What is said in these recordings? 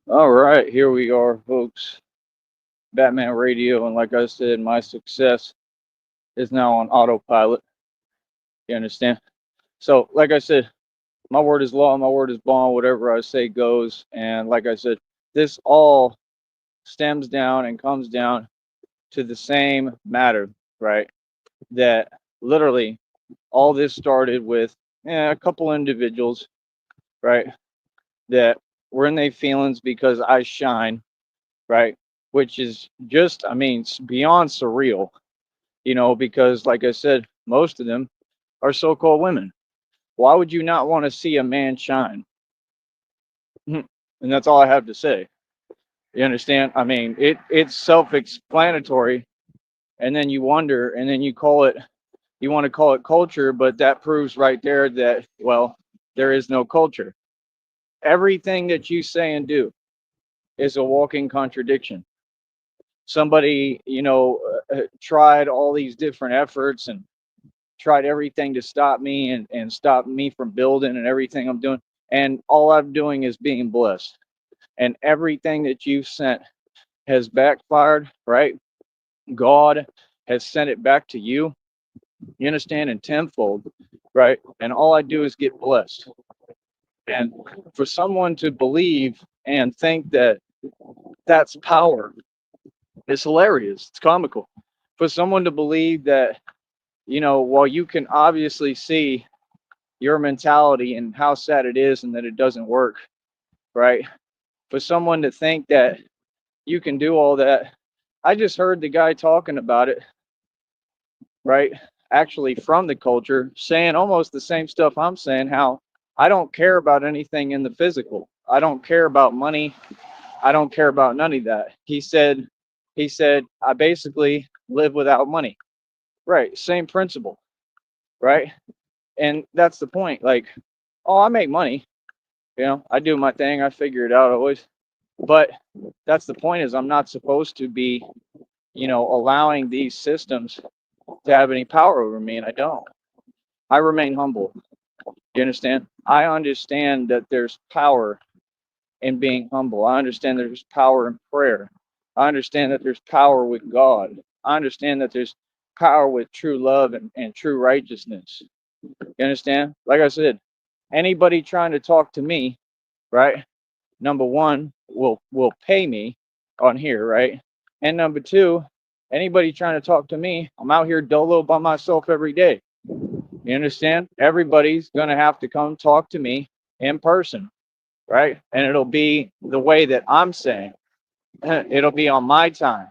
All right, here we are, folks. Batman Radio, and like I said, my success is now on autopilot. You understand? So, like I said, my word is law, my word is bond. Whatever I say goes. And like I said, this all stems down and comes down to the same matter, right? That literally all this started with a couple individuals, right? That were in their feelings because I shine, right? Which is just, I mean, beyond surreal, because like I said, most of them are so-called women. Why would you not want to see a man shine? And that's all I have to say. You understand? I mean, it's self-explanatory, and then you wonder, and then you want to call it culture, but that proves right there that, well, there is no culture. Everything that you say and do is a walking contradiction. Somebody, tried all these different efforts and tried everything to stop me and stop me from building and everything I'm doing. And all I'm doing is being blessed. And everything that you've sent has backfired, right? God has sent it back to you. You understand? In tenfold, right? And all I do is get blessed. And for someone to believe and think that that's power, it's hilarious. It's comical. For someone to believe that, while you can obviously see your mentality and how sad it is and that it doesn't work, right? For someone to think that you can do all that. I just heard the guy talking about it, right? Actually, from the culture, saying almost the same stuff I'm saying, how I don't care about anything in the physical. I don't care about money. I don't care about none of that. He said, I basically live without money. Right. Same principle. Right. And that's the point. Like, oh, I make money. I do my thing. I figure it out always. But that's the point, is I'm not supposed to be, allowing these systems to have any power over me, and I don't. I remain humble. You understand? I understand that there's power in being humble. I understand there's power in prayer. I understand that there's power with God. I understand that there's power with true love and true righteousness. You understand? Like I said, anybody trying to talk to me, right? Number one, will pay me on here, right? And number two, anybody trying to talk to me, I'm out here dolo by myself every day. You understand? Everybody's gonna have to come talk to me in person, right? And it'll be the way that I'm saying. It'll be on my time.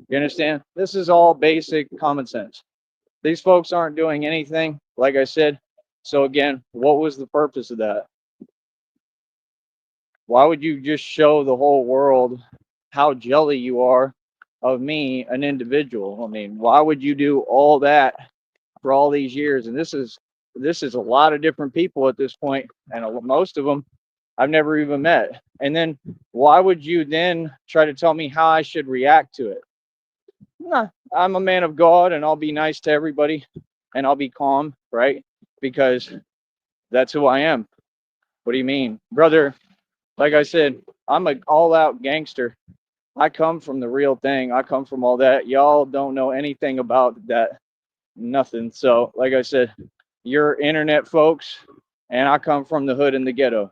You understand? This is all basic common sense. These folks aren't doing anything, like I said. So again, what was the purpose of that? Why would you just show the whole world how jelly you are of me, an individual? I mean, why would you do all that for all these years? And this is a lot of different people at this point, and most of them I've never even met. And then why would you then try to tell me how I should react to it? Nah, I'm a man of God, and I'll be nice to everybody, and I'll be calm, right? Because that's who I am. What do you mean, brother? Like I said, I'm an all-out gangster. I come from the real thing. I come from all that. Y'all don't know anything about that. Nothing. So, like I said, you're internet folks, and I come from the hood and the ghetto.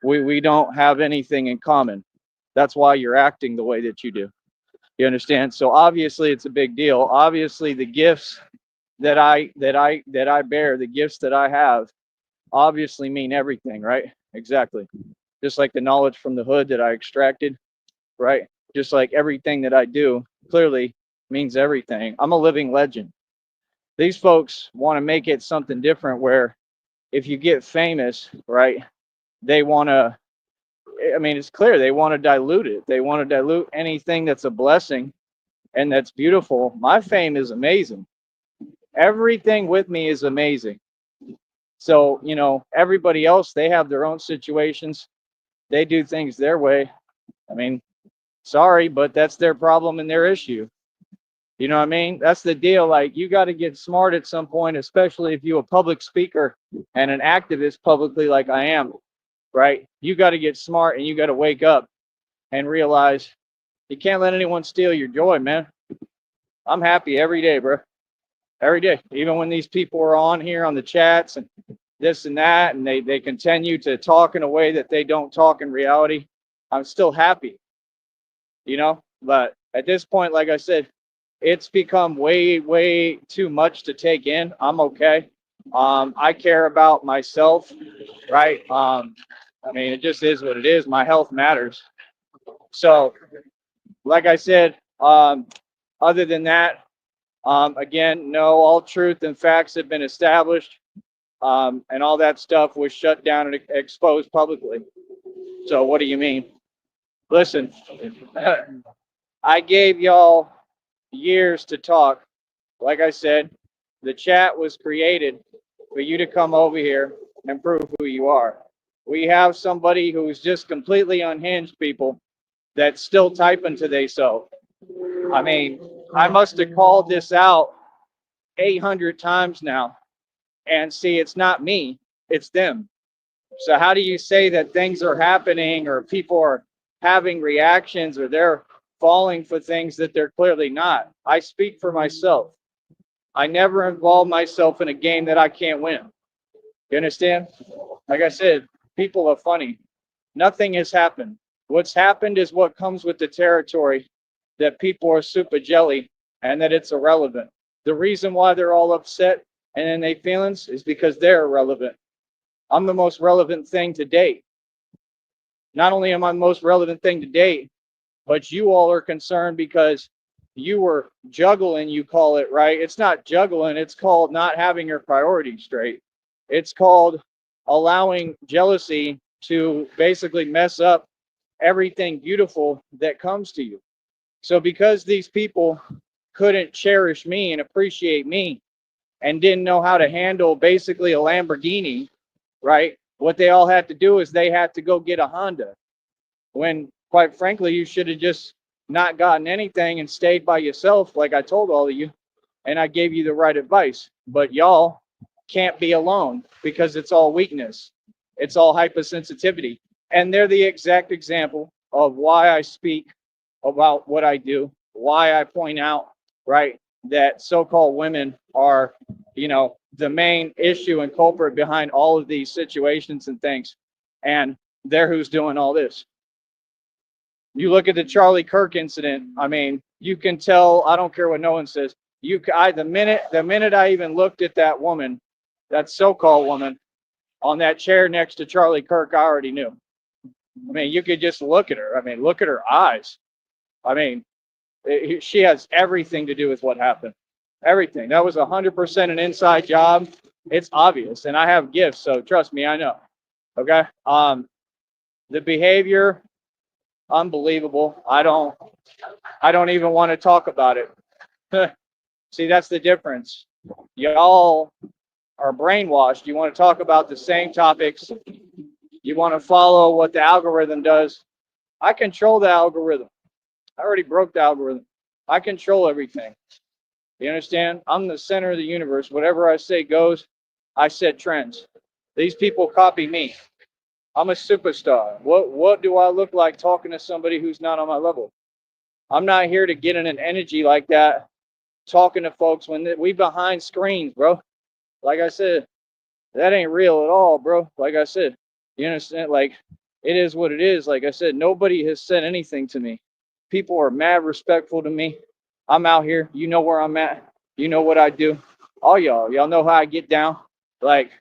We don't have anything in common. That's why you're acting the way that you do. You understand? So obviously it's a big deal. Obviously the gifts that I bear, the gifts that I have, obviously mean everything, right? Exactly. Just like the knowledge from the hood that I extracted, right? Just like everything that I do clearly means everything. I'm a living legend. These folks want to make it something different where if you get famous, right, they want to, I mean, it's clear they want to dilute it. They want to dilute anything that's a blessing and that's beautiful. My fame is amazing. Everything with me is amazing. So, everybody else, they have their own situations. They do things their way. I mean, sorry, but that's their problem and their issue. You know what I mean? That's the deal. Like, you got to get smart at some point, especially if you're a public speaker and an activist publicly, like I am. right? You got to get smart and you got to wake up and realize you can't let anyone steal your joy, man. I'm happy every day, bro. Every day. Even when these people are on here on the chats and this and that, and they continue to talk in a way that they don't talk in reality, I'm still happy, you know? But at this point, like I said, it's become way, way too much to take in. I'm okay. I care about myself, right? I mean, it just is what it is. My health matters. So, like I said, other than that, again, no, all truth and facts have been established, and all that stuff was shut down and exposed publicly. So, what do you mean? Listen, I gave y'all years to talk. Like I said, the chat was created for you to come over here and prove who you are. We have somebody who's just completely unhinged, people, that's still typing to they so. I mean, I must have called this out 800 times now, and see, it's not me, it's them. So how do you say that things are happening or people are having reactions or they're falling for things that they're clearly not? I speak for myself. I never involve myself in a game that I can't win. You understand? Like I said, people are funny. Nothing has happened. What's happened is what comes with the territory, that people are super jelly and that it's irrelevant. The reason why they're all upset and in their feelings is because they're irrelevant. I'm the most relevant thing to date. Not only am I the most relevant thing to date, but you all are concerned because you were juggling, you call it, right? It's not juggling, it's called not having your priorities straight. It's called allowing jealousy to basically mess up everything beautiful that comes to you. So because these people couldn't cherish me and appreciate me and didn't know how to handle basically a Lamborghini, right? What they all had to do is they had to go get a Honda. When, quite frankly, you should have just not gotten anything and stayed by yourself, like I told all of you, and I gave you the right advice. But y'all can't be alone because it's all weakness, it's all hypersensitivity. And they're the exact example of why I speak about what I do, why I point out, right, that so-called women are, the main issue and culprit behind all of these situations and things. And they're who's doing all this. You look at the Charlie Kirk incident. I mean, you can tell. I don't care what no one says. The minute I even looked at that woman, that so-called woman, on that chair next to Charlie Kirk, I already knew. I mean, you could just look at her. I mean, look at her eyes. I mean, she has everything to do with what happened. Everything. That was 100% an inside job. It's obvious, and I have gifts, so trust me, I know. Okay. The behavior, unbelievable. I don't even want to talk about it. See, that's the difference. Y'all are brainwashed. You want to talk about the same topics. You want to follow what the algorithm does. I control the algorithm. I already broke the algorithm. I control everything. You understand? I'm the center of the universe. Whatever I say goes. I set trends. These people copy me. I'm a superstar. What do I look like talking to somebody who's not on my level? I'm not here to get in an energy like that, talking to folks when we behind screens, bro. Like I said, that ain't real at all, bro. Like I said, you understand? Like, it is what it is. Like I said, nobody has said anything to me. People are mad respectful to me. I'm out here. You know where I'm at. You know what I do. All y'all know how I get down. Like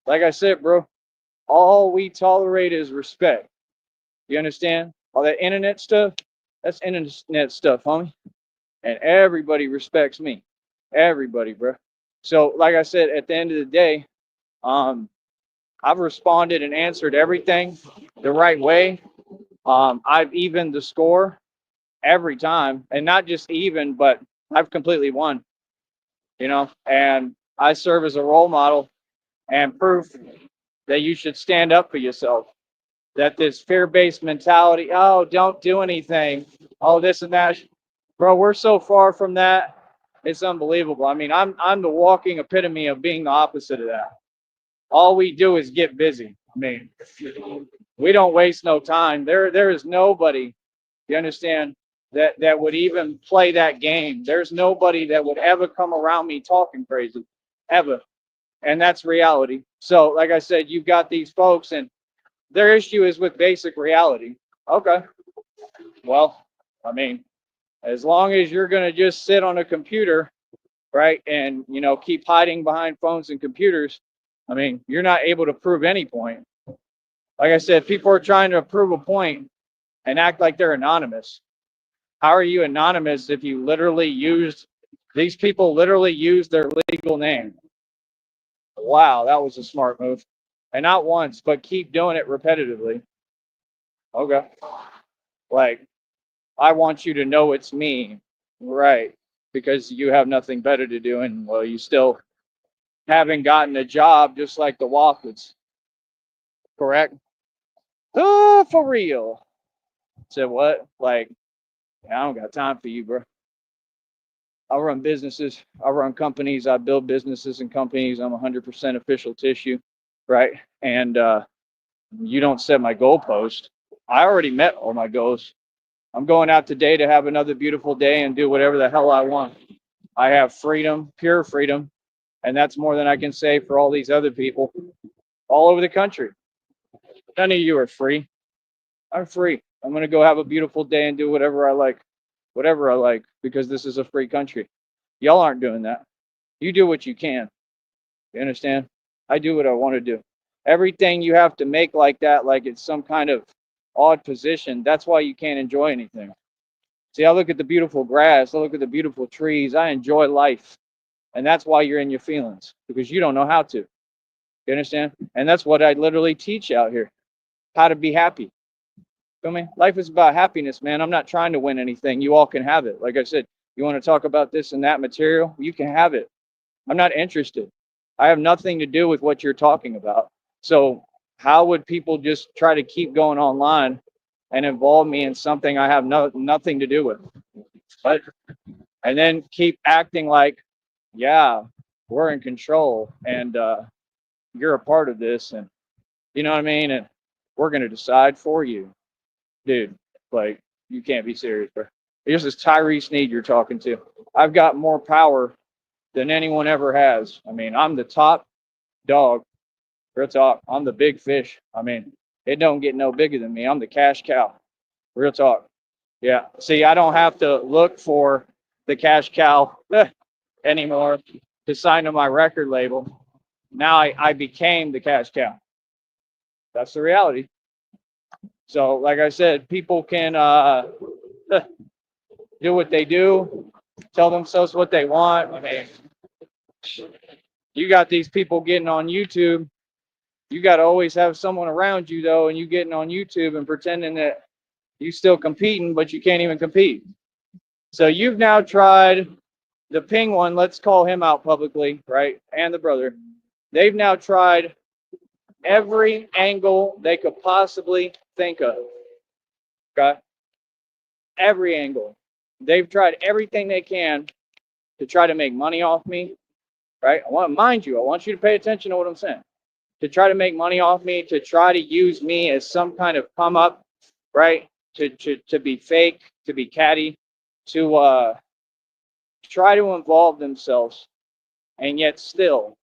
I said, bro, all we tolerate is respect. You understand? All that internet stuff, that's internet stuff, homie. And everybody respects me. Everybody, bro. So, like I said, at the end of the day, I've responded and answered everything the right way. I've evened the score every time, and not just even, but I've completely won. And I serve as a role model and proof that you should stand up for yourself. That this fear-based mentality, oh, don't do anything, oh, this and that, bro, we're so far from that. It's unbelievable. I mean, I'm the walking epitome of being the opposite of that. All we do is get busy. I mean, We don't waste no time. There is nobody, you understand, that would even play that game. There's nobody that would ever come around me talking crazy, ever. And that's reality. So, like I said, you've got these folks, and their issue is with basic reality. Okay, well, I mean, as long as you're going to just sit on a computer, right, and keep hiding behind phones and computers, I mean, you're not able to prove any point. Like I said, people are trying to prove a point and act like they're anonymous. How are you anonymous if you literally used these people literally used their legal name? Wow, that was a smart move. And not once, but keep doing it repetitively. Okay. Like, I want you to know it's me. Right. Because you have nothing better to do. And, well, you still haven't gotten a job just like the Walkers. Correct? Oh, for real. Said what? Like, I don't got time for you, bro. I run businesses. I run companies. I build businesses and companies. I'm 100% official tissue. Right. And you don't set my goalpost. I already met all my goals. I'm going out today to have another beautiful day and do whatever the hell I want. I have freedom, pure freedom. And that's more than I can say for all these other people all over the country. None of you are free. I'm free. I'm going to go have a beautiful day and do whatever I like, because this is a free country. Y'all aren't doing that. You do what you can. You understand? I do what I want to do. Everything you have to make like that, like it's some kind of odd position, that's why you can't enjoy anything. See, I look at the beautiful grass, I look at the beautiful trees, I enjoy life. And that's why you're in your feelings, because you don't know how to. You understand? And that's what I literally teach out here, how to be happy. Feel me? Life is about happiness, man. I'm not trying to win anything. You all can have it. Like I said, you want to talk about this and that material, you can have it. I'm not interested. I have nothing to do with what you're talking about. So how would people just try to keep going online and involve me in something I have nothing to do with? But and then keep acting like, yeah, we're in control and you're a part of this, and you know what I mean, and we're gonna decide for you, dude. Like, you can't be serious, bro. This is Tyree Sneed you're talking to. I've got more power than anyone ever has. I mean, I'm the top dog. Real talk. I'm the big fish. I mean, it don't get no bigger than me. I'm the cash cow. Real talk. Yeah. See, I don't have to look for the cash cow anymore to sign to my record label. Now I became the cash cow. That's the reality. So, like I said, people can do what they do, tell themselves what they want. I mean, you got these people getting on YouTube. You got to always have someone around you, though, and you getting on YouTube and pretending that you still competing, but you can't even compete. So you've now tried the Ping one. Let's call him out publicly, right? And the brother. They've now tried every angle they could possibly think of. Okay? Every angle. They've tried everything they can to try to make money off me, right? I want you to pay attention to what I'm saying. To try to make money off me, to try to use me as some kind of come up, right? To be fake, to be catty, to try to involve themselves, and yet still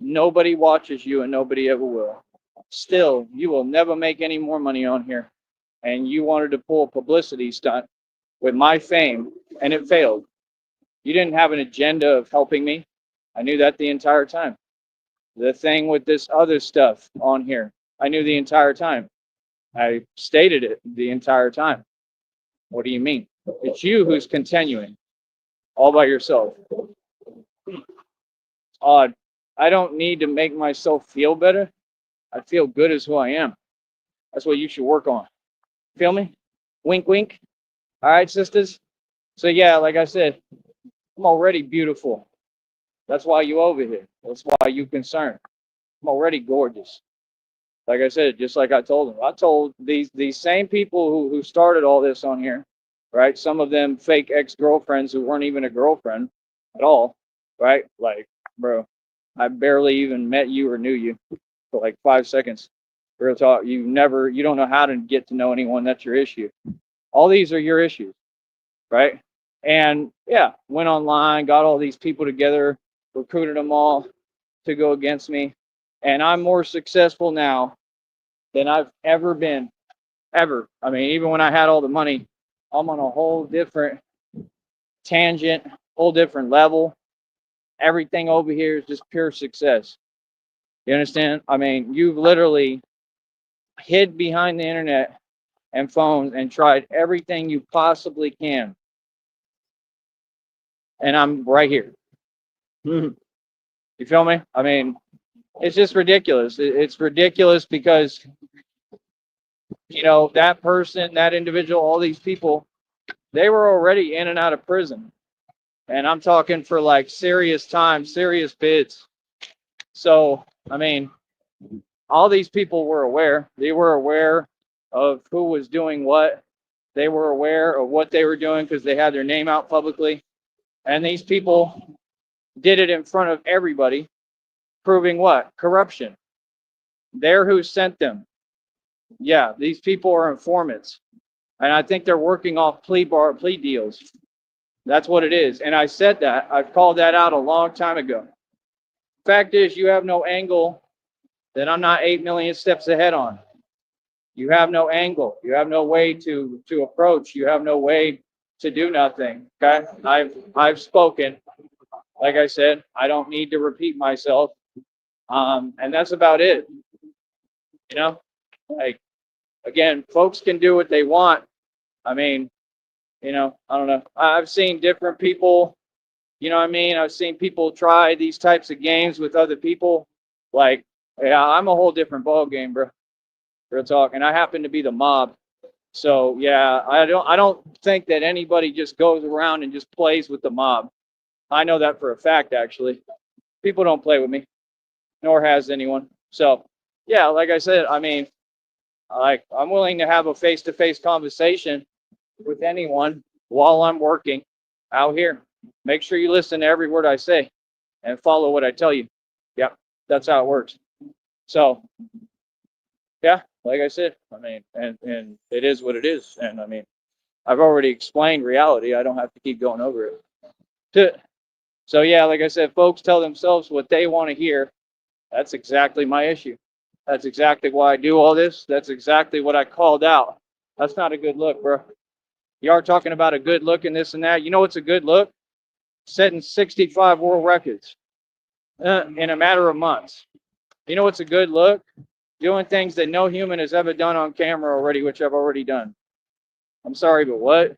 nobody watches you and nobody ever will. Still, you will never make any more money on here. And you wanted to pull a publicity stunt with my fame, and it failed. You didn't have an agenda of helping me. I knew that the entire time. The thing with this other stuff on here, I knew the entire time. I stated it the entire time. What do you mean? It's you who's continuing all by yourself. Odd. I don't need to make myself feel better. I feel good as who I am. That's what you should work on. Feel me? Wink, wink. All right, sisters. So yeah, like I said, I'm already beautiful. That's why you over here. That's why you concerned. I'm already gorgeous. Like I said, just like I told them. I told these same people who started all this on here, right? Some of them fake ex-girlfriends who weren't even a girlfriend at all, right? Like, bro, I barely even met you or knew you for like 5 seconds. Real talk. You don't know how to get to know anyone. That's your issue. All these are your issues, right? And yeah, went online, got all these people together, recruited them all to go against me. And I'm more successful now than I've ever been, ever. I mean, even when I had all the money, I'm on a whole different tangent, whole different level. Everything over here is just pure success. You understand? I mean, you've literally hid behind the internet and phones and tried everything you possibly can. And I'm right here. You feel me? I mean, it's just ridiculous. It's ridiculous because, that person, that individual, all these people, they were already in and out of prison. And I'm talking for like serious time, serious bids. So, I mean, all these people were aware. They were aware of who was doing what. They were aware of what they were doing because they had their name out publicly. And these people did it in front of everybody, proving what? Corruption. They're who sent them. Yeah, these people are informants. And I think they're working off plea deals. That's what it is. And I said that. I've called that out a long time ago. Fact is, you have no angle that I'm not 8 million steps ahead on. You have no angle. You have no way to approach. You have no way to do nothing. Okay? I've spoken. Like I said, I don't need to repeat myself. And that's about it. Like, again, folks can do what they want. I mean, I don't know. I've seen different people, what I mean? I've seen people try these types of games with other people. Like, yeah, I'm a whole different ball game, bro. Real talk. And I happen to be the mob. So yeah, I don't think that anybody just goes around and just plays with the mob. I know that for a fact, actually. People don't play with me, nor has anyone. So yeah, like I said, I mean, I'm willing to have a face-to-face conversation with anyone while I'm working out here. Make sure you listen to every word I say and follow what I tell you. Yeah, that's how it works. So yeah, like I said, I mean, and it is what it is. And I mean, I've already explained reality. I don't have to keep going over it. So yeah, like I said, folks tell themselves what they want to hear. That's exactly my issue. That's exactly why I do all this. That's exactly what I called out. That's not a good look, bro. You are talking about a good look and this and that. You know what's a good look? Setting 65 world records in a matter of months. You know what's a good look? Doing things that no human has ever done on camera already, which I've already done. I'm sorry, but what?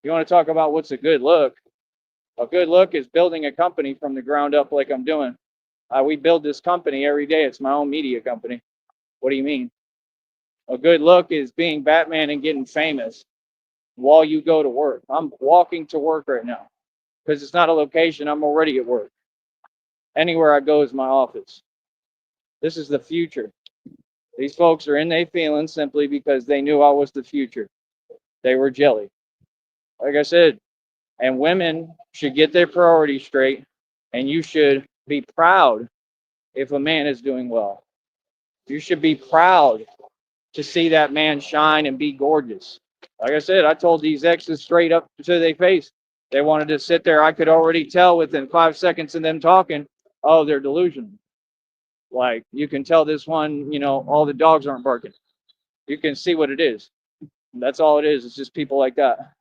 You want to talk about what's a good look? A good look is building a company from the ground up like I'm doing. We build this company every day. It's my own media company. What do you mean? A good look is being Batman and getting famous while you go to work. I'm walking to work right now because it's not a location. I'm already at work. Anywhere I go is my office. This is the future. These folks are in their feelings simply because they knew I was the future. They were jelly. Like I said, and women should get their priorities straight, and you should be proud if a man is doing well. You should be proud to see that man shine and be gorgeous. Like I said, I told these exes straight up to their face. They wanted to sit there. I could already tell within 5 seconds of them talking, oh, they're delusional. Like, you can tell this one, all the dogs aren't barking. You can see what it is. That's all it is. It's just people like that.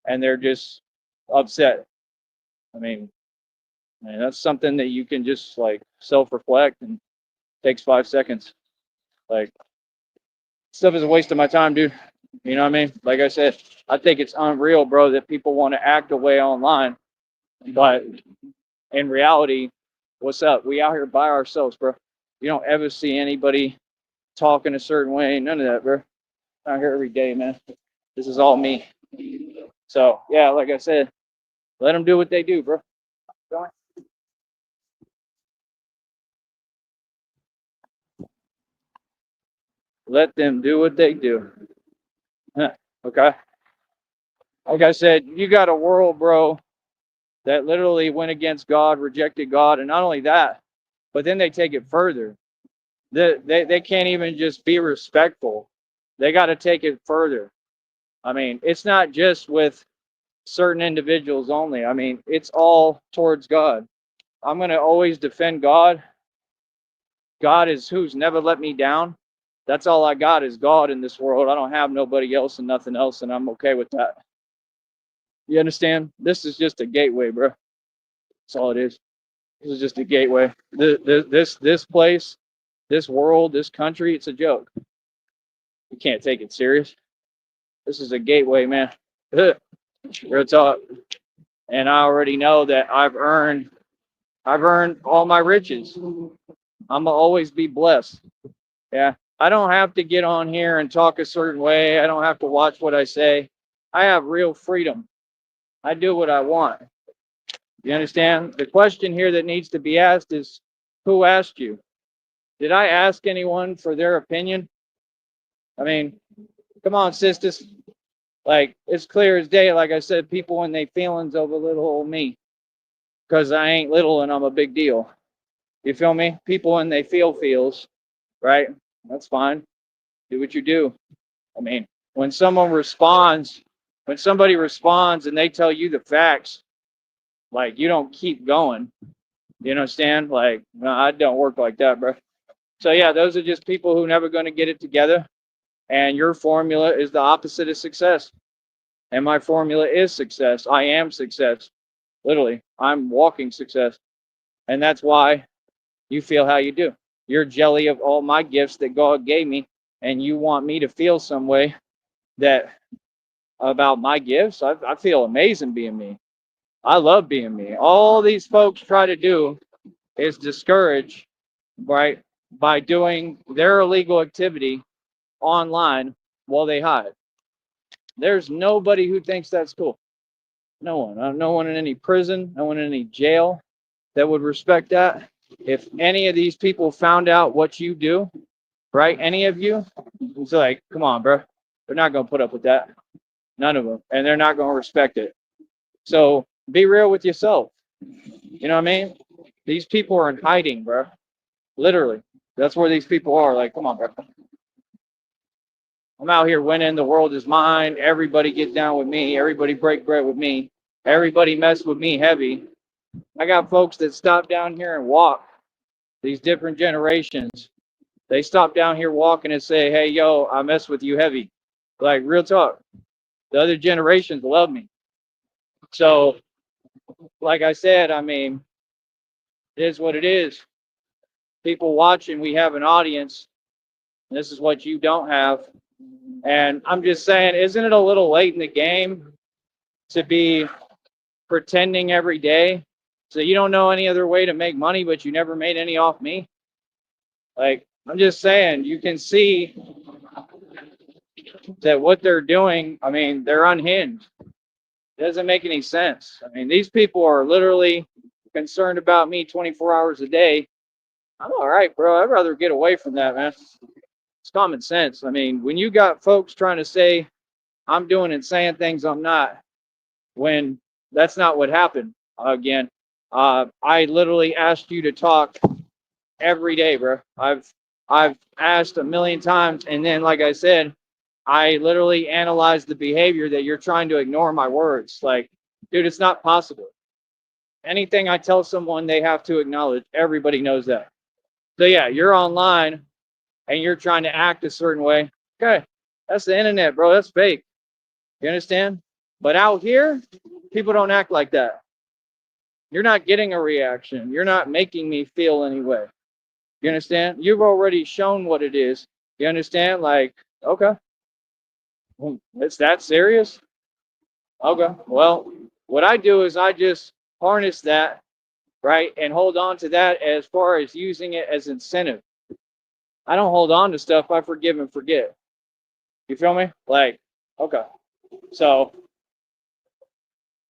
And they're just upset. I mean, that's something that you can just like self-reflect and takes 5 seconds. Like, stuff is a waste of my time, dude. You know what I mean? Like I said, I think it's unreal, bro, that people want to act a way online. But in reality, what's up? We out here by ourselves, bro. You don't ever see anybody talking a certain way. None of that, bro. Out here every day, man. This is all me. So, yeah, like I said, let them do what they do, bro. Let them do what they do. Okay? Like I said, you got a world, bro, that literally went against God, rejected God, and not only that, but then they take it further. They can't even just be respectful. They got to take it further. I mean, it's not just with certain individuals only. I mean, it's all towards God. I'm going to always defend God. God is who's never let me down. That's all I got is God in this world. I don't have nobody else and nothing else, and I'm okay with that. You understand? This is just a gateway, bro. That's all it is. This is just a gateway. This place, this world, this country, it's a joke. You can't take it serious. This is a gateway, man. Real talk. And I already know that I've earned all my riches. I'm gonna always be blessed. Yeah. I don't have to get on here and talk a certain way. I don't have to watch what I say. I have real freedom. I do what I want. You understand? The question here that needs to be asked is, who asked you? Did I ask anyone for their opinion? I mean, come on, sisters. Like, it's clear as day. Like I said, people when they feelings over little old me, because I ain't little and I'm a big deal. You feel me? People when they feel feels, right? That's fine. Do what you do. I mean, when someone responds, when somebody responds and they tell you the facts, like, you don't keep going. You understand? Like, no, I don't work like that, bro. So yeah, those are just people who never going to get it together. And your formula is the opposite of success. And my formula is success. I am success. Literally, I'm walking success. And that's why you feel how you do. You're jelly of all my gifts that God gave me, and you want me to feel some way that about my gifts. I feel amazing being me. I love being me. All these folks try to do is discourage, right, by doing their illegal activity online while they hide. There's nobody who thinks that's cool. No one. No one in any prison, no one in any jail that would respect that. If any of these people found out what you do, right, any of you, it's like, come on, bro. They're not going to put up with that. None of them. And they're not going to respect it. So be real with yourself. You know what I mean? These people are in hiding, bro. Literally. That's where these people are. Like, come on, bro. I'm out here winning. The world is mine. Everybody get down with me. Everybody break bread with me. Everybody mess with me heavy. I got folks that stop down here and walk. These different generations. They stop down here walking and say, hey, yo, I mess with you heavy. Like, real talk. The other generations love me. So, like I said, I mean, it is what it is. People watching, we have an audience. This is what you don't have. And I'm just saying, isn't it a little late in the game to be pretending every day? So you don't know any other way to make money, but you never made any off me? Like, I'm just saying, you can see that what they're doing, I mean, they're unhinged. It doesn't make any sense. I mean, these people are literally concerned about me 24 hours a day. I'm all right, bro. I'd rather get away from that, man. It's common sense. I mean, when you got folks trying to say I'm doing and saying things I'm not, when that's not what happened. Again, I literally asked you to talk every day, bro. I've asked a million times, and then, like I said, I literally analyzed the behavior that you're trying to ignore my words. Like, dude, it's not possible. Anything I tell someone, they have to acknowledge. Everybody knows that. So yeah, you're online and you're trying to act a certain way. Okay, that's the internet, bro. That's fake. You understand? But out here, people don't act like that. You're not getting a reaction. You're not making me feel any way. You understand? You've already shown what it is. You understand? Like, okay, it's that serious? Okay. Well, what I do is I just harness that, right, and hold on to that as far as using it as incentive. I don't hold on to stuff. I forgive and forget. You feel me? Like, okay. So,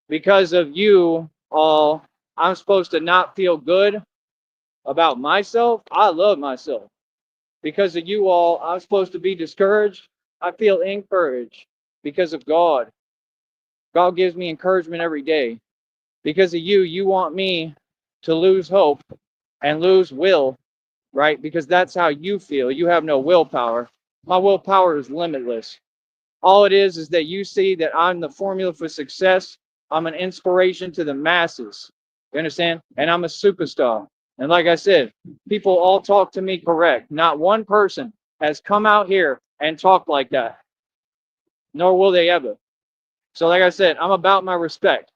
because of you all, I'm supposed to not feel good about myself. I love myself. Because of you all, I'm supposed to be discouraged. I feel encouraged because of God. God gives me encouragement every day. Because of you, you want me to lose hope and lose will, right? Because that's how you feel. You have no willpower. My willpower is limitless. All it is that you see that I'm the formula for success. I'm an inspiration to the masses. You understand? And I'm a superstar. And like I said, people all talk to me correct. Not one person has come out here and talked like that, nor will they ever. So, like I said, I'm about my respect.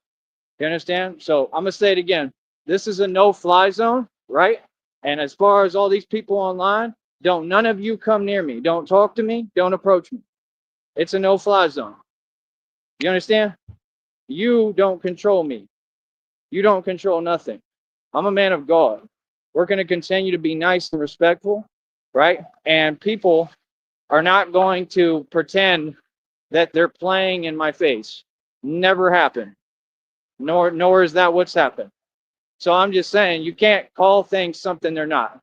You understand? So, I'm going to say it again. This is a no-fly zone, right? And as far as all these people online, don't none of you come near me. Don't talk to me. Don't approach me. It's a no-fly zone. You understand? You don't control me. You don't control nothing. I'm a man of God. We're going to continue to be nice and respectful, right? And people are not going to pretend that they're playing in my face. Never happened. Nor is that what's happened. So I'm just saying you can't call things something they're not.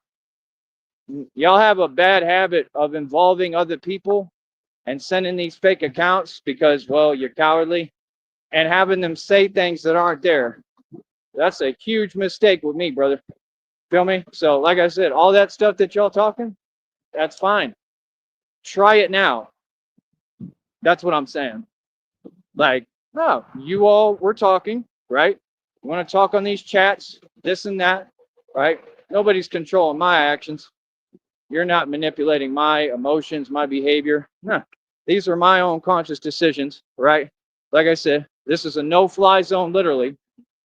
Y'all have a bad habit of involving other people and sending these fake accounts because, well, you're cowardly and having them say things that aren't there. That's a huge mistake with me, brother. Feel me? So, like I said, all that stuff that y'all talking, that's fine. Try it now. That's what I'm saying. Like, no, you all, we're talking, right? You want to talk on these chats, this and that, right? Nobody's controlling my actions. You're not manipulating my emotions, my behavior. No, these are my own conscious decisions, right? Like I said, this is a no-fly zone, literally,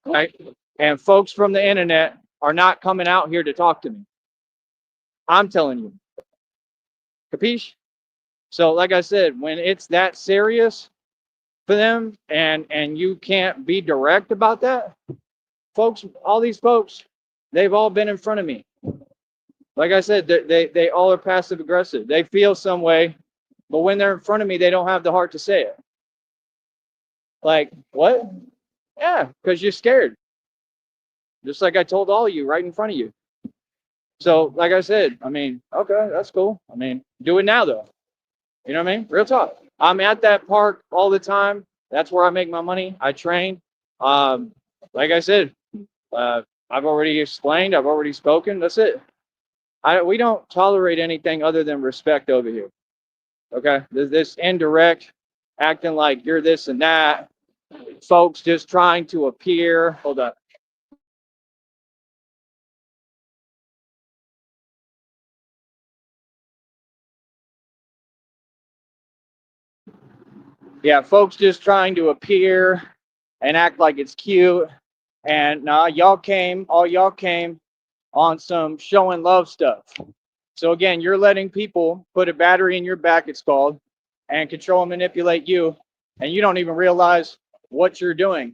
right? And folks from the internet are not coming out here to talk to me. I'm telling you. Capiche? So, like I said, when it's that serious for them and you can't be direct about that, folks, all these folks, they've all been in front of me. Like I said, they all are passive aggressive. They feel some way, but when they're in front of me, they don't have the heart to say it. Like, what? Yeah, because you're scared. Just like I told all of you right in front of you. So, like I said, I mean, okay, that's cool. I mean, do it now, though. You know what I mean? Real talk. I'm at that park all the time. That's where I make my money. I train. Like I said, I've already explained. I've already spoken. That's it. We don't tolerate anything other than respect over here. Okay? This indirect, acting like you're this and that. Folks just trying to appear. Hold up. Yeah, folks just trying to appear and act like it's cute. And nah, all y'all came on some showing love stuff. So again, you're letting people put a battery in your back, it's called, and control and manipulate you, and you don't even realize what you're doing.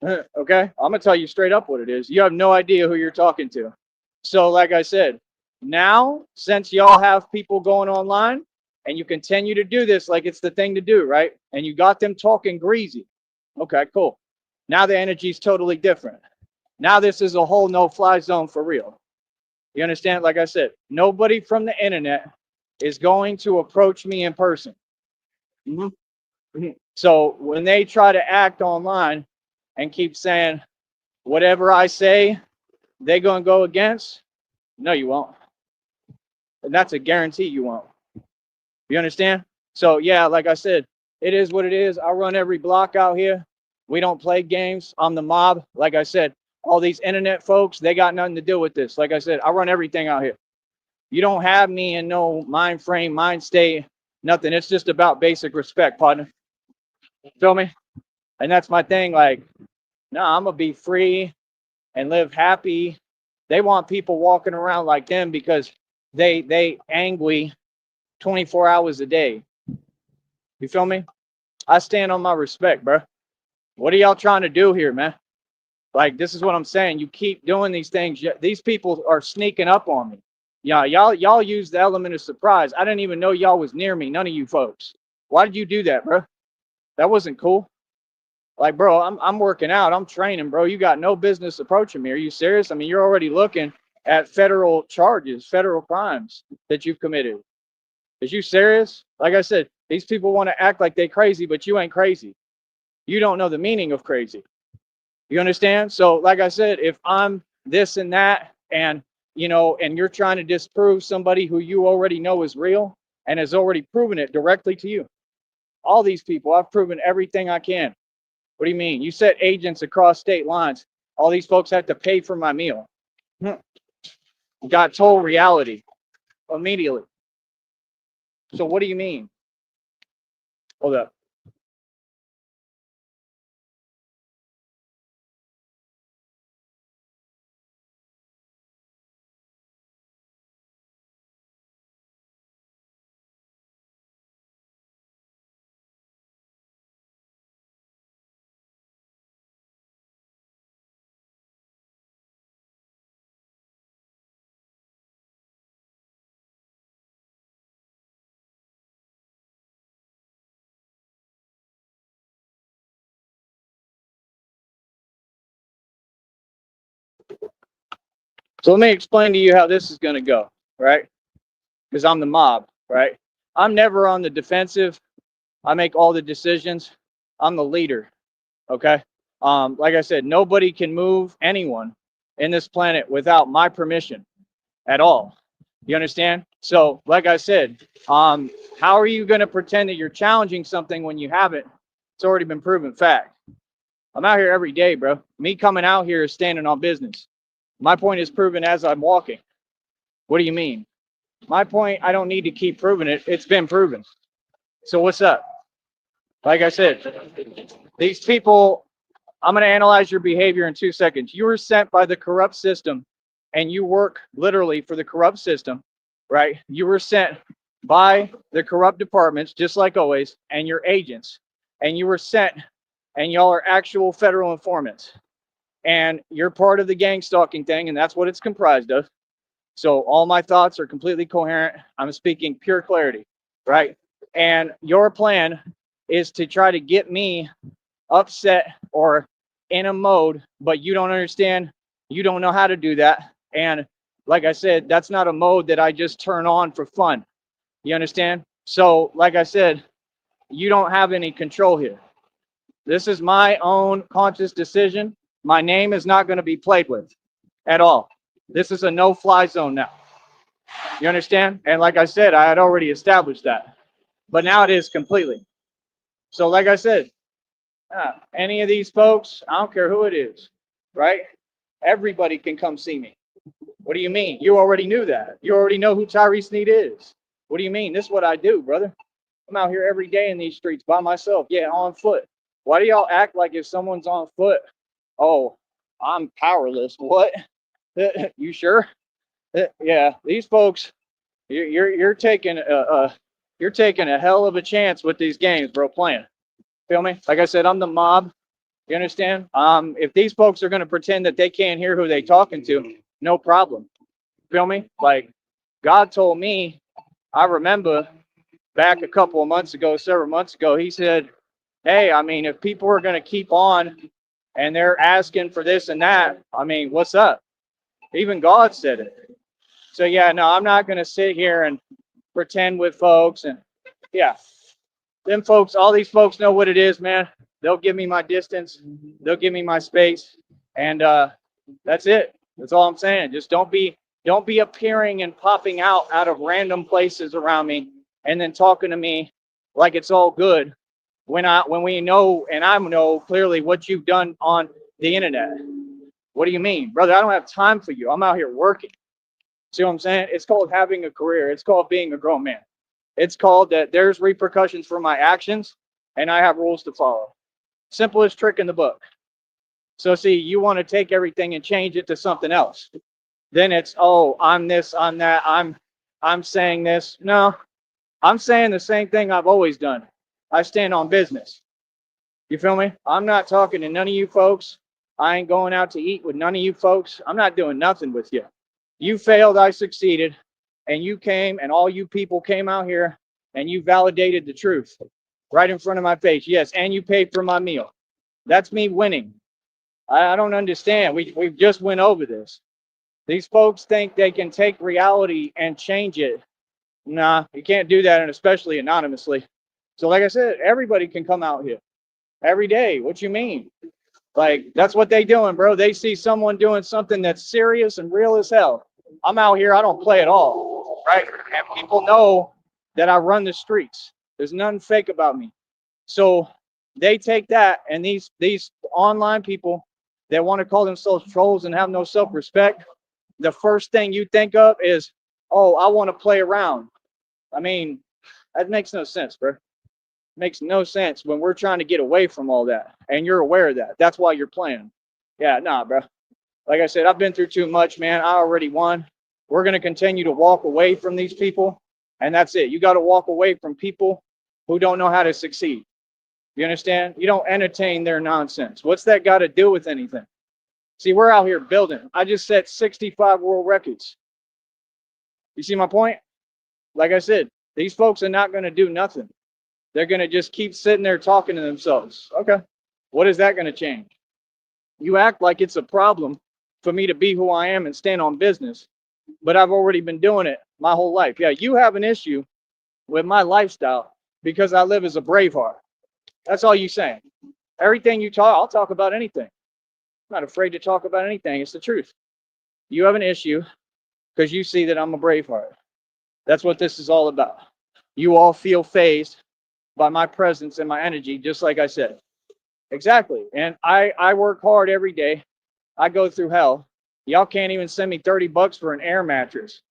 Okay? I'm gonna tell you straight up what it is. You have no idea who you're talking to. So, like I said, now since y'all have people going online and you continue to do this like it's the thing to do, right? And you got them talking greasy. Okay, cool. Now the energy's totally different. Now this is a whole no-fly zone for real. You understand? Like I said, nobody from the internet is going to approach me in person. So when they try to act online and keep saying whatever I say, they're going to go against, no, you won't. And that's a guarantee you won't. You understand? So yeah, like I said, it is what it is. I run every block out here. We don't play games. I'm the mob. Like I said, all these internet folks, they got nothing to do with this. Like I said, I run everything out here. You don't have me in no mind frame, mind state, nothing. It's just about basic respect, partner. Feel me? And that's my thing. Like, no, I'm gonna be free and live happy. They want people walking around like them because they angry 24 hours a day. You feel me? I stand on my respect, bro. What are y'all trying to do here, man? Like, this is what I'm saying. You keep doing these things. These people are sneaking up on me. Yeah, y'all use the element of surprise. I didn't even know y'all was near me. None of you folks. Why did you do that, bro? That wasn't cool. Like, bro, I'm working out. I'm training, bro. You got no business approaching me. Are you serious? I mean, you're already looking at federal charges, federal crimes that you've committed. Is you serious? Like I said, these people want to act like they crazy, but you ain't crazy. You don't know the meaning of crazy. You understand? So, like I said, if I'm this and that, and you know, and you're trying to disprove somebody who you already know is real and has already proven it directly to you. All these people, I've proven everything I can. What do you mean? You set agents across state lines. All these folks have to pay for my meal. Got told reality immediately. So what do you mean? Hold up. So let me explain to you how this is going to go, right? Because I'm the mob, right? I'm never on the defensive. I make all the decisions. I'm the leader, okay? Like I said, nobody can move anyone in this planet without my permission at all. You understand? So, like I said, how are you going to pretend that you're challenging something when you haven't? It's already been proven fact. I'm out here every day, bro. Me coming out here is standing on business. My point is proven as I'm walking. What do you mean? My point, I don't need to keep proving it. It's been proven. So what's up? Like I said, these people, I'm going to analyze your behavior in 2 seconds. You were sent by the corrupt system and you work literally for the corrupt system, right? You were sent by the corrupt departments, just like always, and your agents. And you were sent, and y'all are actual federal informants. And you're part of the gang stalking thing, and that's what it's comprised of. So all my thoughts are completely coherent. I'm speaking pure clarity, right? And your plan is to try to get me upset or in a mode, but you don't understand. You don't know how to do that. And like I said, that's not a mode that I just turn on for fun. You understand? So, like I said, you don't have any control here. This is my own conscious decision. My name is not going to be played with at all. This is a no-fly zone now. You understand? And like I said, I had already established that. But now it is completely. So like I said, any of these folks, I don't care who it is, right? Everybody can come see me. What do you mean? You already knew that. You already know who Tyree Sneed is. What do you mean? This is what I do, brother. I'm out here every day in these streets by myself. Yeah, on foot. Why do y'all act like if someone's on foot, oh, I'm powerless? What? You sure? Yeah, these folks, you're taking a hell of a chance with these games, bro. Playing. Feel me? Like I said, I'm the mob. You understand? If these folks are gonna pretend that they can't hear who they talking to, no problem. Feel me? Like God told me, I remember back a couple of months ago, several months ago, he said, hey, I mean, if people are gonna keep on and they're asking for this and that, I mean, what's up? Even God said it. So yeah, no, I'm not gonna sit here and pretend with folks and yeah. Them folks, all these folks know what it is, man. They'll give me my distance, they'll give me my space, and that's it. That's all I'm saying. Just don't be appearing and popping out of random places around me and then talking to me like it's all good when we know and I know clearly what you've done on the internet. What do you mean? Brother, I don't have time for you. I'm out here working. See what I'm saying? It's called having a career. It's called being a grown man. It's called that there's repercussions for my actions and I have rules to follow. Simplest trick in the book. So see, you want to take everything and change it to something else. Then it's, oh, I'm this, I'm that, I'm saying this. No, I'm saying the same thing I've always done. I stand on business. You feel me? I'm not talking to none of you folks. I ain't going out to eat with none of you folks. I'm not doing nothing with you. You failed, I succeeded, and you came, and all you people came out here, and you validated the truth right in front of my face. Yes, and you paid for my meal. That's me winning. I don't understand. We've just went over this. These folks think they can take reality and change it. Nah, you can't do that, and especially anonymously. So like I said, everybody can come out here every day. What you mean? Like, that's what they doing, bro. They see someone doing something that's serious and real as hell. I'm out here, I don't play at all, right? And people know that I run the streets. There's nothing fake about me. So they take that, and these online people that want to call themselves trolls and have no self-respect, the first thing you think of is, oh, I want to play around. I mean, that makes no sense, bro. Makes no sense when we're trying to get away from all that, and you're aware of that. That's why you're playing. Yeah, nah, bro. Like I said, I've been through too much, man. I already won. We're going to continue to walk away from these people, and that's it. You got to walk away from people who don't know how to succeed. You understand? You don't entertain their nonsense. What's that got to do with anything? See, we're out here building. I just set 65 world records. You see my point? Like I said, these folks are not going to do nothing. They're going to just keep sitting there talking to themselves. Okay. What is that going to change? You act like it's a problem for me to be who I am and stand on business, but I've already been doing it my whole life. Yeah, you have an issue with my lifestyle because I live as a braveheart. That's all you saying. Everything you talk, I'll talk about anything. I'm not afraid to talk about anything. It's the truth. You have an issue because you see that I'm a braveheart. That's what this is all about. You all feel phased by my presence and my energy, just like I said. Exactly. And I work hard every day. I go through hell. Y'all can't even send me $30 for an air mattress.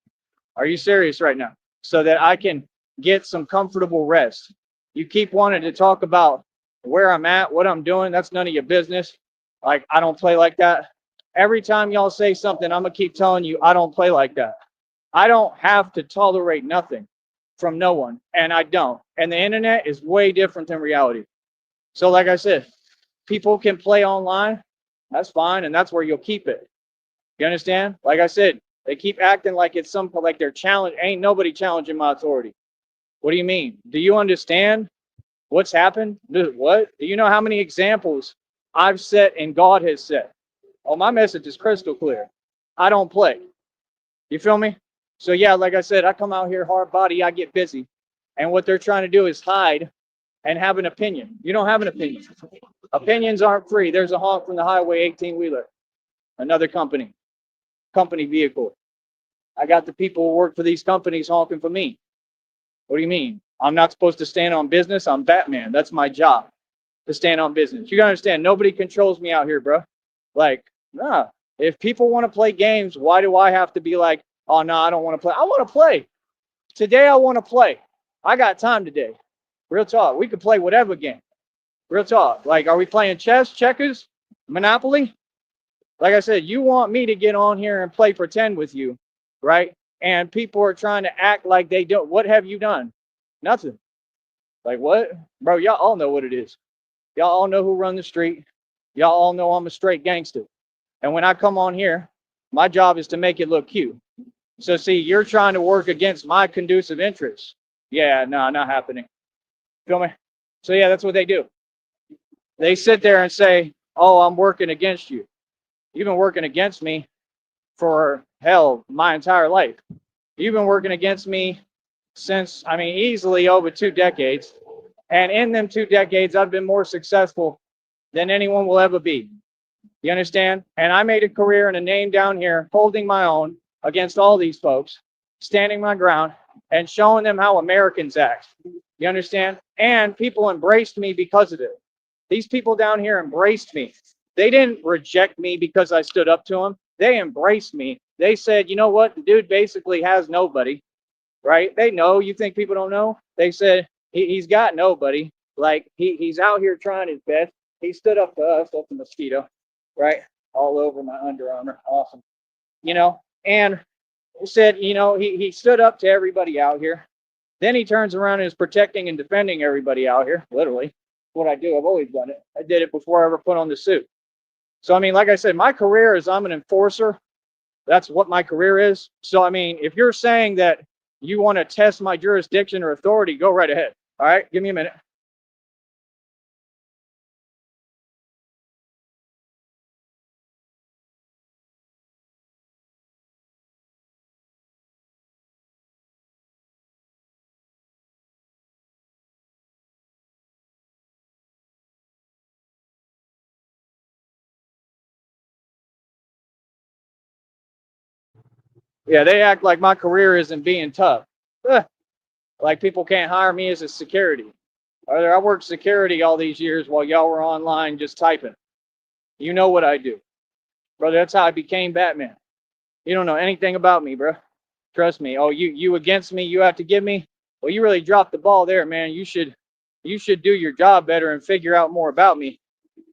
Are you serious right now? So that I can get some comfortable rest. You keep wanting to talk about where I'm at, what I'm doing. That's none of your business. Like, I don't play like that. Every time y'all say something, I'm going to keep telling you, I don't play like that. I don't have to tolerate nothing from no one, and I don't. And the internet is way different than reality. So, like I said, people can play online. That's fine, and that's where you'll keep it. You understand? Like I said, they keep acting like it's some like they're challenge. Ain't nobody challenging my authority. What do you mean? Do you understand what's happened? What? Do you know how many examples I've set and God has set? Oh, my message is crystal clear. I don't play. You feel me? So yeah, like I said, I come out here hard body, I get busy. And what they're trying to do is hide and have an opinion. You don't have an opinion. Opinions aren't free. There's a honk from the highway 18 wheeler, another company vehicle. I got the people who work for these companies honking for me. What do you mean? I'm not supposed to stand on business? I'm Batman. That's my job, to stand on business. You gotta understand, nobody controls me out here, bro. Like, nah. If people want to play games, why do I have to be like, oh no, I don't want to play? I want to play. Today I want to play. I got time today. Real talk. We could play whatever game. Real talk. Like, are we playing chess, checkers, Monopoly? Like I said, you want me to get on here and play pretend with you, right? And people are trying to act like they don't. What have you done? Nothing. Like what? Bro, y'all all know what it is. Y'all all know who run the street. Y'all all know I'm a straight gangster. And when I come on here, my job is to make it look cute. So see, you're trying to work against my conducive interests. Yeah, no, not happening. Feel me? So yeah, that's what they do. They sit there and say, oh, I'm working against you. You've been working against me for hell my entire life. You've been working against me since, I mean, easily over 2 decades. And in them 2 decades, I've been more successful than anyone will ever be. You understand? And I made a career and a name down here holding my own against all these folks, standing my ground and showing them how Americans act. You understand? And people embraced me because of it. These people down here embraced me. They didn't reject me because I stood up to them. They embraced me. They said, you know what? The dude basically has nobody, right? They know. You think people don't know? They said, he's got nobody. Like, he's out here trying his best. He stood up to us. That's a mosquito, right? All over my Under Armour. Awesome. You know, and he said, you know, he stood up to everybody out here. Then he turns around and is protecting and defending everybody out here, literally. What I do, I've always done it. I did it before I ever put on the suit. So, I mean, like I said, my career is I'm an enforcer. That's what my career is. So, I mean, if you're saying that you want to test my jurisdiction or authority, go right ahead. All right, give me a minute. Yeah, they act like my career isn't being tough. Ugh, like people can't hire me as a security. I worked security all these years while y'all were online just typing. You know what I do, brother. That's how I became Batman. You don't know anything about me, bro. Trust me. Oh, you against me? You have to give me. Well, you really dropped the ball there, man. You should do your job better and figure out more about me.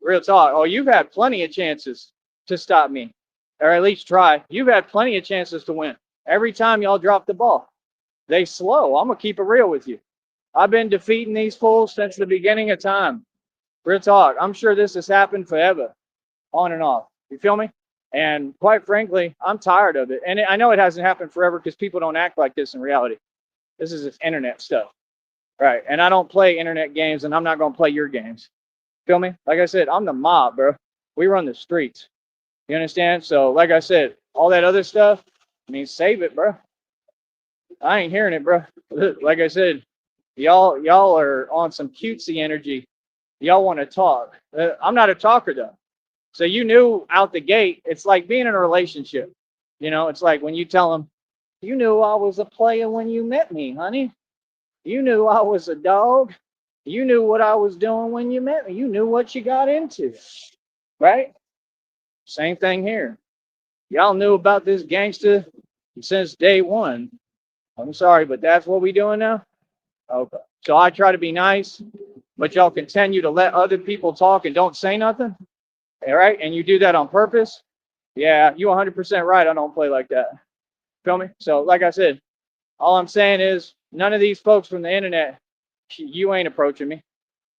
Real talk. Oh, you've had plenty of chances to stop me, or at least try. You've had plenty of chances to win. Every time y'all drop the ball, they slow. I'm gonna keep it real with you. I've been defeating these fools since the beginning of time. Real talk. I'm sure this has happened forever, on and off. You feel me? And quite frankly, I'm tired of it. And I know it hasn't happened forever because people don't act like this in reality. This is just internet stuff, right? And I don't play internet games, and I'm not gonna play your games. Feel me? Like I said, I'm the mob, bro. We run the streets. You understand? So, like I said, all that other stuff, I mean, save it, bro. I ain't hearing it, bro. Like I said, y'all are on some cutesy energy. Y'all want to talk. I'm not a talker though. So you knew out the gate. It's like being in a relationship. You know, it's like when you tell them, you knew I was a player when you met me, honey. You knew I was a dog. You knew what I was doing when you met me. You knew what you got into, right? Same thing here. Y'all knew about this gangster since day one. I'm sorry, but that's what we doing now? Okay. So I try to be nice, but y'all continue to let other people talk and don't say nothing. All right. And you do that on purpose. Yeah, you 100% right. I don't play like that. Feel me? So, like I said, all I'm saying is none of these folks from the internet, you ain't approaching me.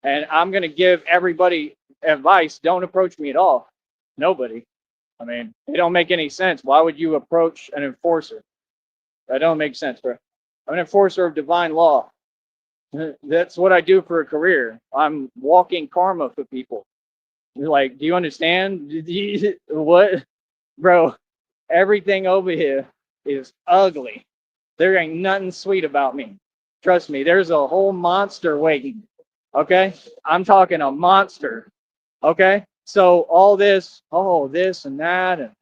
And I'm going to give everybody advice. Don't approach me at all. Nobody. I mean, it don't make any sense. Why would you approach an enforcer? That don't make sense, bro. I'm an enforcer of divine law. That's what I do for a career. I'm walking karma for people. Like, do you understand? What? Bro, everything over here is ugly. There ain't nothing sweet about me. Trust me, there's a whole monster waiting. Okay? I'm talking a monster. Okay? So all this, oh, this and that,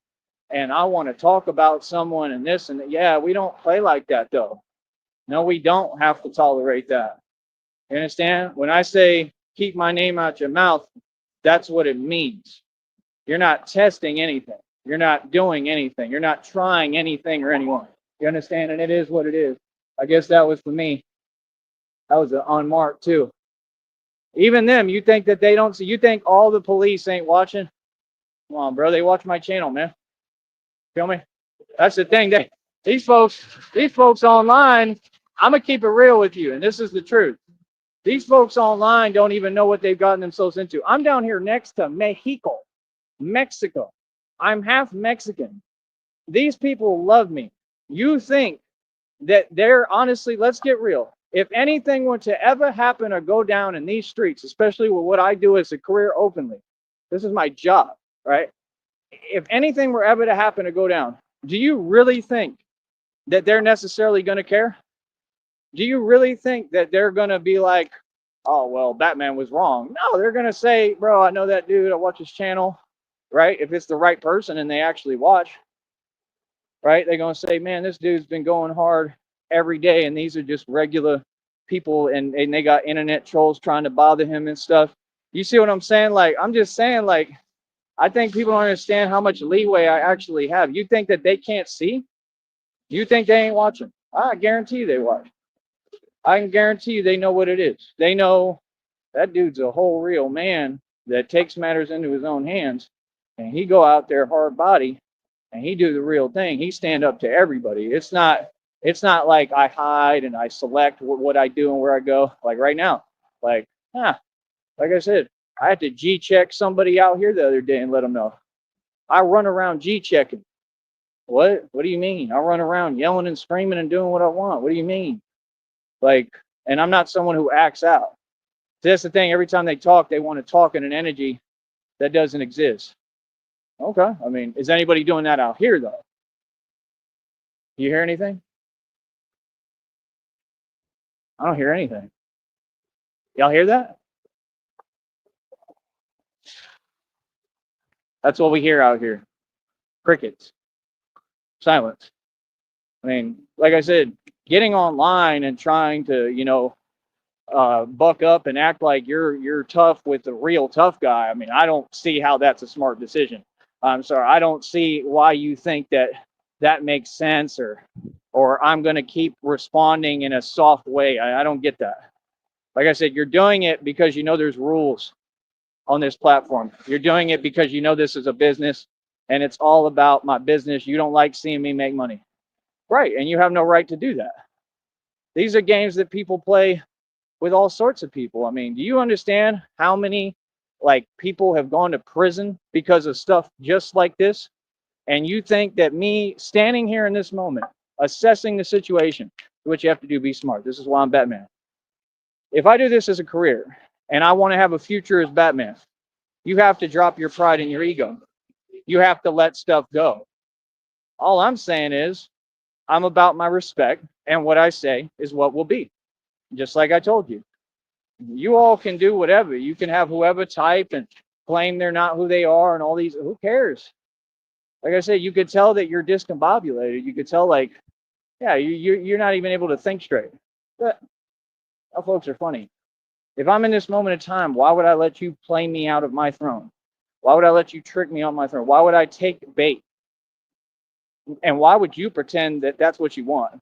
and I want to talk about someone and this and that. Yeah, we don't play like that though. No, we don't have to tolerate that. You understand? When I say keep my name out your mouth, that's what it means. You're not testing anything. You're not doing anything. You're not trying anything or anyone. You understand? And it is what it is. I guess that was for me. That was on Mark too. Even them, you think that they don't see? You think all the police ain't watching? Come on, bro. They watch my channel, man. Feel me? That's the thing. These folks online. I'm gonna keep it real with you, and this is the truth. These folks online don't even know what they've gotten themselves into. I'm down here next to Mexico, Mexico. I'm half Mexican. These people love me. You think that they're honestly, let's get real. If anything were to ever happen or go down in these streets, especially with what I do as a career openly, this is my job, right? If anything were ever to happen or go down, do you really think that they're necessarily going to care? Do you really think that they're going to be like, oh, well, Batman was wrong? No, they're going to say, bro, I know that dude. I watch his channel, right? If it's the right person and they actually watch, right? They're going to say, man, this dude's been going hard every day. And these are just regular people. And they got internet trolls trying to bother him and stuff. You see what I'm saying? Like, I'm just saying, like, I think people don't understand how much leeway I actually have. You think that they can't see? You think they ain't watching? I guarantee you they watch. I can guarantee you they know what it is. They know that dude's a whole real man that takes matters into his own hands, and he go out there hard body and he do the real thing. He stand up to everybody. It's not like I hide and I select what I do and where I go. Like right now, like like I said, I had to G check somebody out here the other day and let them know. I run around G checking. What? What do you mean? I run around yelling and screaming and doing what I want. What do you mean? Like, and I'm not someone who acts out. So that's the thing. Every time they talk, they want to talk in an energy that doesn't exist. Okay. I mean, is anybody doing that out here though? You hear anything? I don't hear anything. Y'all hear that? That's what we hear out here. Crickets. Silence. mean, like I said, getting online and trying to, buck up and act like you're tough with the real tough guy. I mean, I don't see how that's a smart decision. I'm sorry, I don't see why you think that that makes sense, or I'm going to keep responding in a soft way. I don't get that. Like I said, you're doing it because you know there's rules on this platform. You're doing it because you know this is a business and it's all about my business. You don't like seeing me make money. Right, and you have no right to do that. These are games that people play with all sorts of people. I mean, do you understand how many people have gone to prison because of stuff just like this? And you think that me standing here in this moment, assessing the situation, what you have to do, be smart. This is why I'm Batman. If I do this as a career and I want to have a future as Batman, you have to drop your pride and your ego. You have to let stuff go. All I'm saying is I'm about my respect, and what I say is what will be. Just like I told you. You all can do whatever. You can have whoever type and claim they're not who they are and all these. Who cares? Like I said, you could tell that you're discombobulated. You could tell, yeah, you're not even able to think straight. But our folks are funny. If I'm in this moment of time, why would I let you play me out of my throne? Why would I let you trick me on my throne? Why would I take bait? And why would you pretend that that's what you want?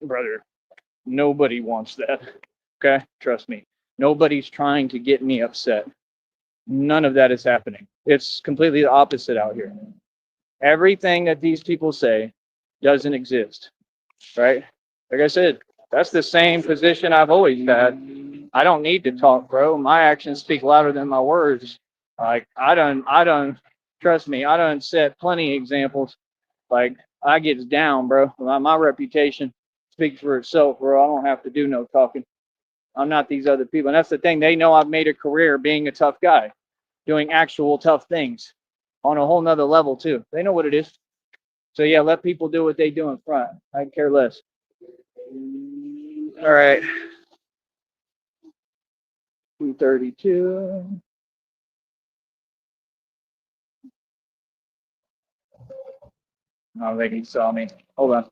Brother, nobody wants that. Okay? Trust me. Nobody's trying to get me upset. None of that is happening. It's completely the opposite out here. Everything that these people say doesn't exist, right? Like I said, that's the same position I've always had. I don't need to talk, bro. My actions speak louder than my words. Like trust me, I done set plenty of examples. Like I gets down, bro. My reputation speaks for itself, bro. I don't have to do no talking. I'm not these other people. And that's the thing. They know I've made a career being a tough guy, doing actual tough things on a whole nother level too. They know what it is. So yeah, let people do what they do in front. I care less. All right. 232. I don't think he saw me. Hold on.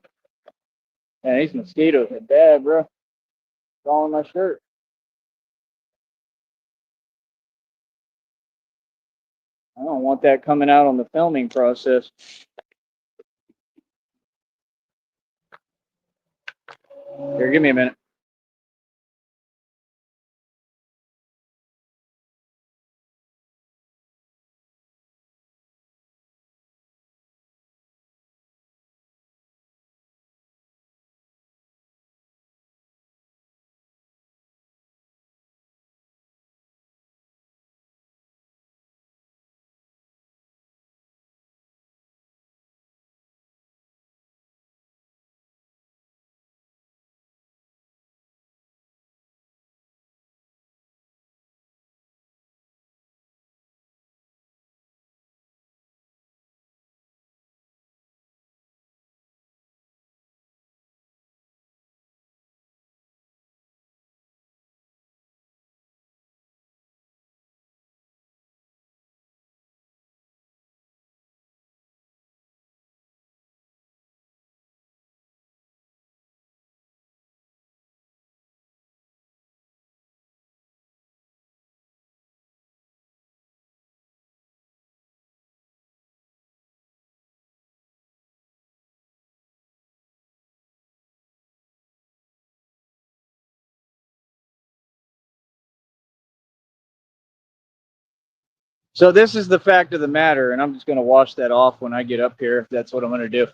Man, these mosquitoes are bad, bro. It's all in my shirt. I don't want that coming out on the filming process. Here, give me a minute. So this is the fact of the matter, and I'm just going to wash that off when I get up here, if that's what I'm going to do.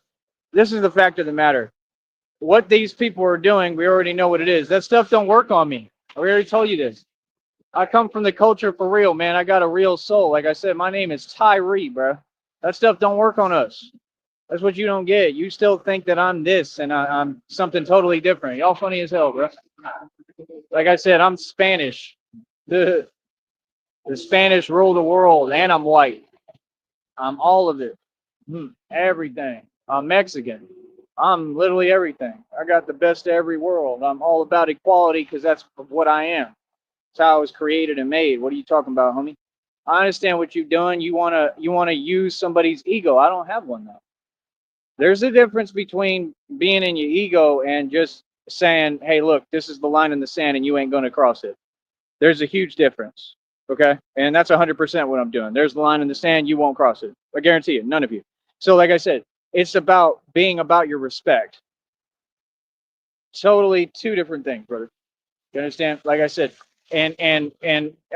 This is the fact of the matter. What these people are doing, we already know what it is. That stuff don't work on me. I already told you this. I come from the culture for real, man. I got a real soul. Like I said, my name is Tyree, bro. That stuff don't work on us. That's what you don't get. You still think that I'm this and I'm something totally different. Y'all funny as hell, bro. Like I said, I'm Spanish. The Spanish rule the world, and I'm white. I'm all of it. Everything. I'm Mexican. I'm literally everything. I got the best of every world. I'm all about equality because that's what I am. It's how I was created and made. What are you talking about, homie? I understand what you're doing. You wanna use somebody's ego. I don't have one though. There's a difference between being in your ego and just saying, hey, look, this is the line in the sand and you ain't going to cross it. There's a huge difference. Okay. And that's 100% what I'm doing. There's the line in the sand. You won't cross it. I guarantee you. None of you. So, like I said, it's about being about your respect. Totally two different things, brother. You understand? Like I said, and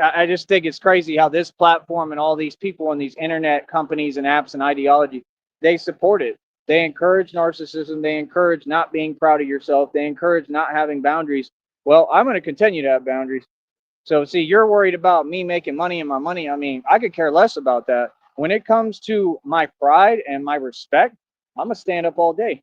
I just think it's crazy how this platform and all these people and these internet companies and apps and ideology, they support it. They encourage narcissism. They encourage not being proud of yourself. They encourage not having boundaries. Well, I'm going to continue to have boundaries. So see, you're worried about me making money and my money. I mean, I could care less about that. When it comes to my pride and my respect, I'm gonna stand up all day.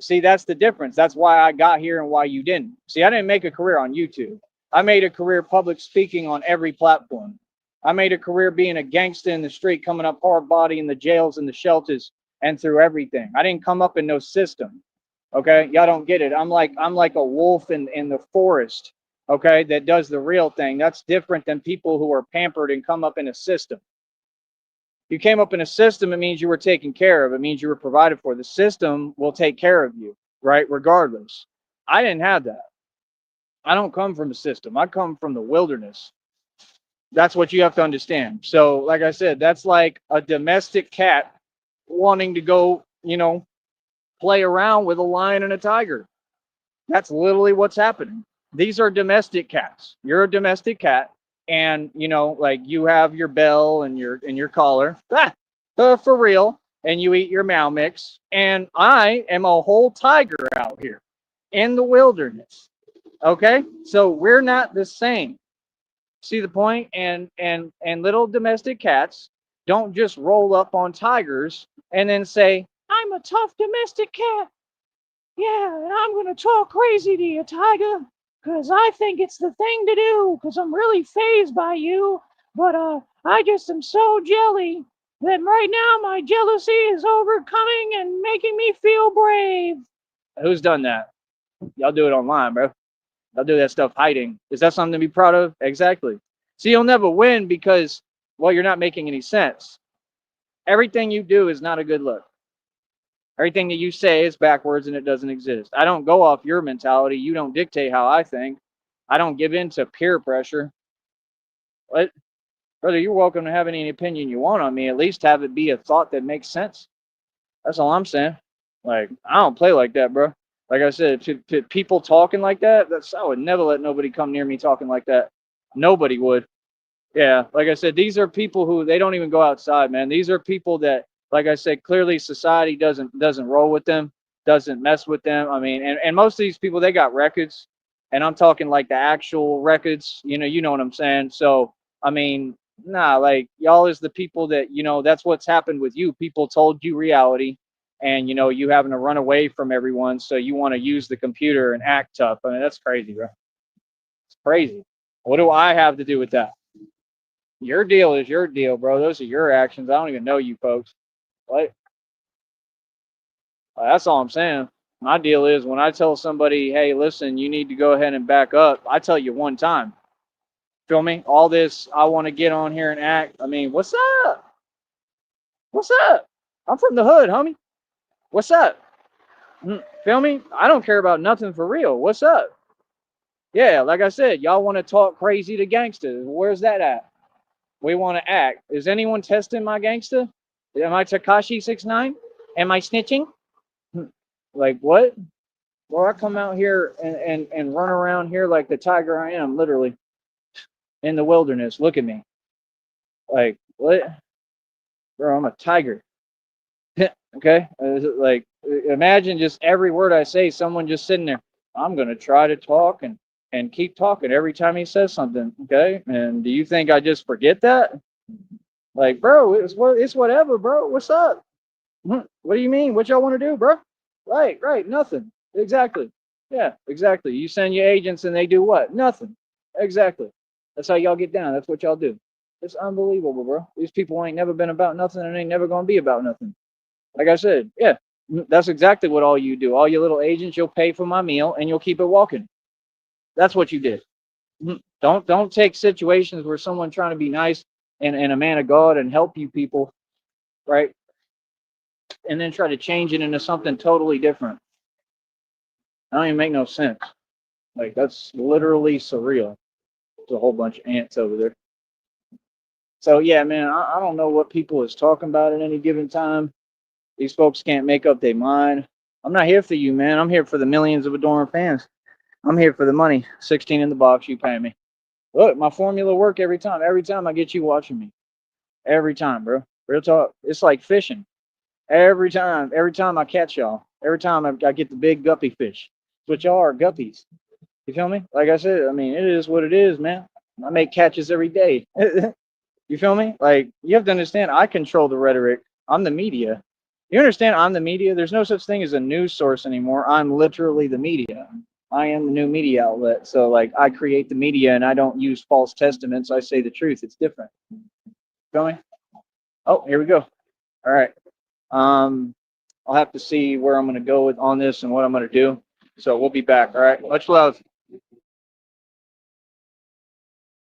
See, that's the difference. That's why I got here and why you didn't. See, I didn't make a career on YouTube. I made a career public speaking on every platform. I made a career being a gangster in the street, coming up hard body in the jails and the shelters and through everything. I didn't come up in no system. Okay, y'all don't get it. I'm like a wolf in the forest. Okay, that does the real thing. That's different than people who are pampered and come up in a system. You came up in a system, it means you were taken care of. It means you were provided for. The system will take care of you, right? Regardless. I didn't have that. I don't come from a system. I come from the wilderness. That's what you have to understand. So, like I said, that's like a domestic cat wanting to go, play around with a lion and a tiger. That's literally what's happening. These are domestic cats. You're a domestic cat, and like you have your bell and your collar, for real, and you eat your Meow Mix. And I am a whole tiger out here in the wilderness. Okay, so we're not the same. See the point? And little domestic cats don't just roll up on tigers and then say, "I'm a tough domestic cat. Yeah, and I'm gonna talk crazy to you, Tiger, 'cause I think it's the thing to do, 'cause I'm really fazed by you, but I just am so jelly that right now my jealousy is overcoming and making me feel brave." Who's done that? Y'all do it online, bro. Y'all do that stuff hiding. Is that something to be proud of? Exactly. See, you'll never win because, well, you're not making any sense. Everything you do is not a good look. Everything that you say is backwards and it doesn't exist. I don't go off your mentality. You don't dictate how I think. I don't give in to peer pressure. What? Brother, you're welcome to have any opinion you want on me. At least have it be a thought that makes sense. That's all I'm saying. Like, I don't play like that, bro. Like I said, to people talking like that, I would never let nobody come near me talking like that. Nobody would. Yeah, like I said, these are people who they don't even go outside, man. These are people that, like I said, clearly society doesn't roll with them, doesn't mess with them. I mean, and most of these people they got records, and I'm talking like the actual records. You know what I'm saying. So I mean, nah, like y'all is the people that that's what's happened with you. People told you reality, and you having to run away from everyone, so you want to use the computer and act tough. I mean, that's crazy, bro. It's crazy. What do I have to do with that? Your deal is your deal, bro. Those are your actions. I don't even know you folks. What? That's all I'm saying. My deal is when I tell somebody, hey, listen, you need to go ahead and back up, I tell you one time. Feel me? All this, I want to get on here and act. I mean, what's up? What's up? I'm from the hood, homie. What's up? Feel me? I don't care about nothing for real. What's up? Yeah, like I said, y'all want to talk crazy to gangsters. Where's that at? We want to act. Is anyone testing my gangster? Am I Takashi 69? Am I snitching? Like what? Well, I come out here and run around here like the tiger I am, literally in the wilderness. Look at me. Like what? Bro, I'm a tiger. Okay? Like imagine just every word I say, someone just sitting there. I'm gonna try to talk and keep talking every time he says something. Okay? And do you think I just forget that? Like, bro, it's whatever, bro. What's up? What do you mean? What y'all want to do, bro? Right. Nothing. Exactly. Yeah, exactly. You send your agents and they do what? Nothing. Exactly. That's how y'all get down. That's what y'all do. It's unbelievable, bro. These people ain't never been about nothing and ain't never gonna be about nothing. Like I said, yeah, that's exactly what all you do. All your little agents, you'll pay for my meal and you'll keep it walking. That's what you did. Don't take situations where someone trying to be nice and a man of God and help you people, right? and then try to change it into something totally different. That don't even make no sense. Like that's literally surreal. There's a whole bunch of ants over there. So yeah, man, I don't know what people is talking about at any given time. These folks can't make up their mind. I'm not here for you, man. I'm here for the millions of adoring fans. I'm here for the money. 16 in the box, you pay me. Look, my formula work every time. Every time I get you watching me. Every time, bro. Real talk. It's like fishing. Every time I catch y'all. Every time I get the big guppy fish. That's what y'all are, guppies. You feel me? Like I said, I mean, it is what it is, man. I make catches every day. You feel me? Like, you have to understand, I control the rhetoric. I'm the media. You understand? I'm the media. There's no such thing as a news source anymore. I'm literally the media. I am the new media outlet. So, like, I create the media and I don't use false testaments. I say the truth. It's different. Feel me? Oh, here we go. All right. Um, I'll have to see where I'm going to go with on this and what I'm going to do. So we'll be back. All right. Much love.